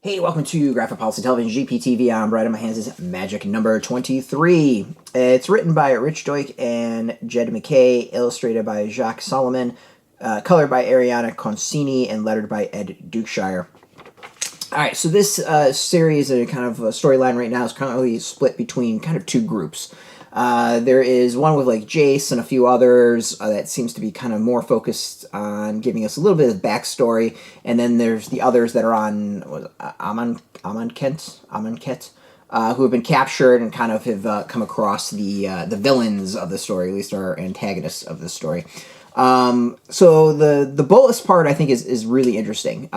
Hey, welcome to Graphic Policy Television, GPTV. I'm right on my hands is Magic number 23. It's written by Rich Douek and Jed MacKay, illustrated by Jacques Salomon, colored by Arianna, Consonni, and lettered by Ed Dukeshire. Alright, so this series, a kind of storyline right now, is currently split between kind of two groups. There is one with like Jace and a few others that seems to be kind of more focused on giving us a little bit of backstory, and then there's the others that are on Amonkhet, who have been captured and kind of have come across the villains of the story, at least our antagonists of the story. So the Bolus part I think is really interesting.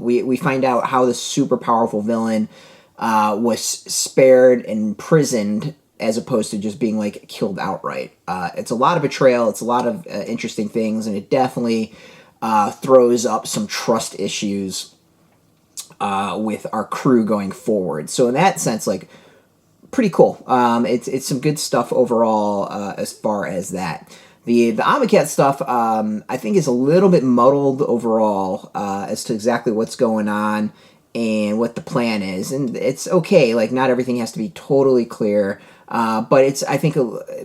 We find out how the super powerful villain was spared and imprisoned, as opposed to just being, like, killed outright. It's a lot of betrayal, it's a lot of interesting things, and it definitely throws up some trust issues with our crew going forward. So in that sense, like, pretty cool. It's some good stuff overall as far as that. The Amonkhet stuff, I think, is a little bit muddled overall as to exactly what's going on and what the plan is. And it's okay, like, not everything has to be totally clear. But it's, I think,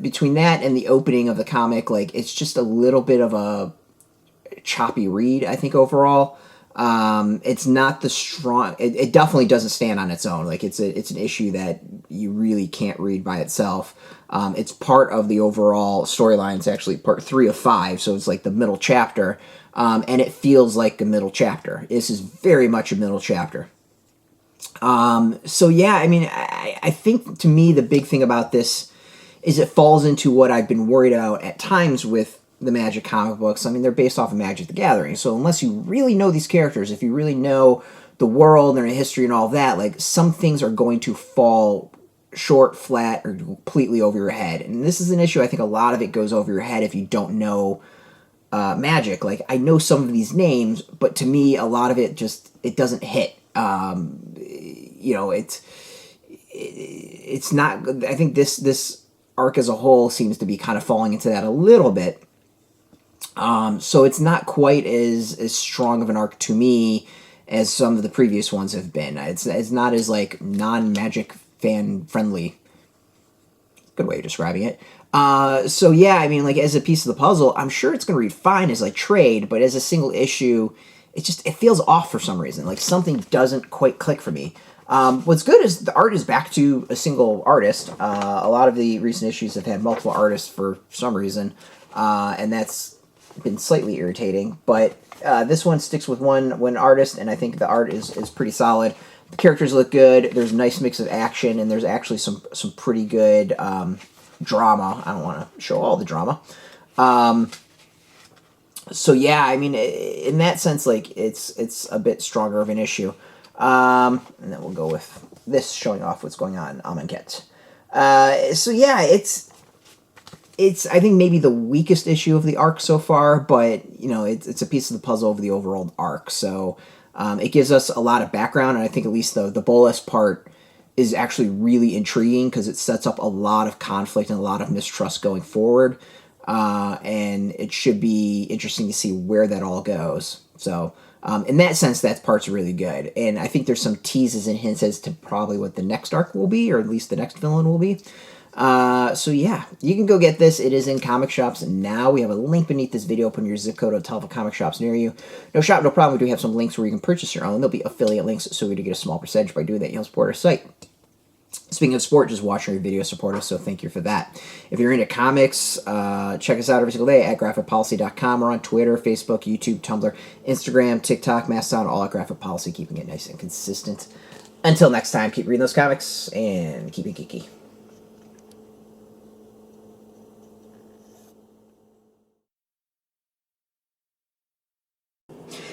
between that and the opening of the comic, like, it's just a little bit of a choppy read, I think, overall. It's not the strong, it definitely doesn't stand on its own. Like, it's an issue that you really can't read by itself. It's part of the overall storyline. It's actually part 3 of 5, so it's like the middle chapter. And it feels like a middle chapter. This is very much a middle chapter. So yeah, I mean, I think, to me, the big thing about this is it falls into what I've been worried about at times with the Magic comic books. I mean, they're based off of Magic the Gathering, so unless you really know these characters, if you really know the world and their history and all that, like, some things are going to fall short, flat, or completely over your head. And this is an issue, I think a lot of it goes over your head if you don't know Magic. Like, I know some of these names, but to me, a lot of it just, it doesn't hit. You know, it's not, I think this arc as a whole seems to be kind of falling into that a little bit. So it's not quite as strong of an arc to me as some of the previous ones have been. It's not as, like, non-Magic fan friendly. Good way of describing it. So yeah, I mean, like, as a piece of the puzzle, I'm sure it's going to read fine as, like, trade, but as a single issue, it feels off for some reason. Like, something doesn't quite click for me. What's good is the art is back to a single artist. A lot of the recent issues have had multiple artists for some reason, and that's been slightly irritating. But this one sticks with one artist, and I think the art is pretty solid. The characters look good. There's a nice mix of action, and there's actually some pretty good drama. I don't want to show all the drama. So yeah, I mean, in that sense, like, it's a bit stronger of an issue. And then we'll go with this showing off what's going on in Amonkhet. So yeah, it's I think maybe the weakest issue of the arc so far, but, you know, it's a piece of the puzzle of the overall arc. So it gives us a lot of background, and I think at least the Bolus part is actually really intriguing because it sets up a lot of conflict and a lot of mistrust going forward. And it should be interesting to see where that all goes. So, in that sense, that part's really good. And I think there's some teases and hints as to probably what the next arc will be, or at least the next villain will be. So yeah, you can go get this. It is in comic shops now. We have a link beneath this video. Put in your zip code to tell the comic shops near you. No shop, no problem. We do have some links where you can purchase your own. There'll be affiliate links, so we do get a small percentage by doing that. You'll support our site. Speaking of sport, just watch our video, support us, so thank you for that. If you're into comics, check us out every single day at graphicpolicy.com. We're on Twitter, Facebook, YouTube, Tumblr, Instagram, TikTok, Mastodon, all at Graphic Policy, keeping it nice and consistent. Until next time, keep reading those comics, and keep it geeky.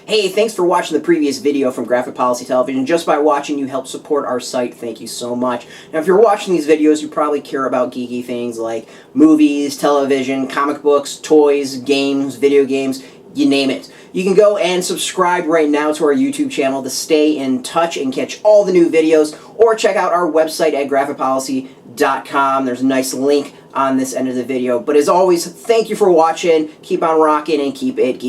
Hey, thanks for watching the previous video from Graphic Policy Television. Just by watching, you help support our site. Thank you so much. Now, if you're watching these videos, you probably care about geeky things like movies, television, comic books, toys, games, video games, you name it. You can go and subscribe right now to our YouTube channel to stay in touch and catch all the new videos, or check out our website at graphicpolicy.com. There's a nice link on this end of the video. But as always, thank you for watching. Keep on rocking and keep it geeky.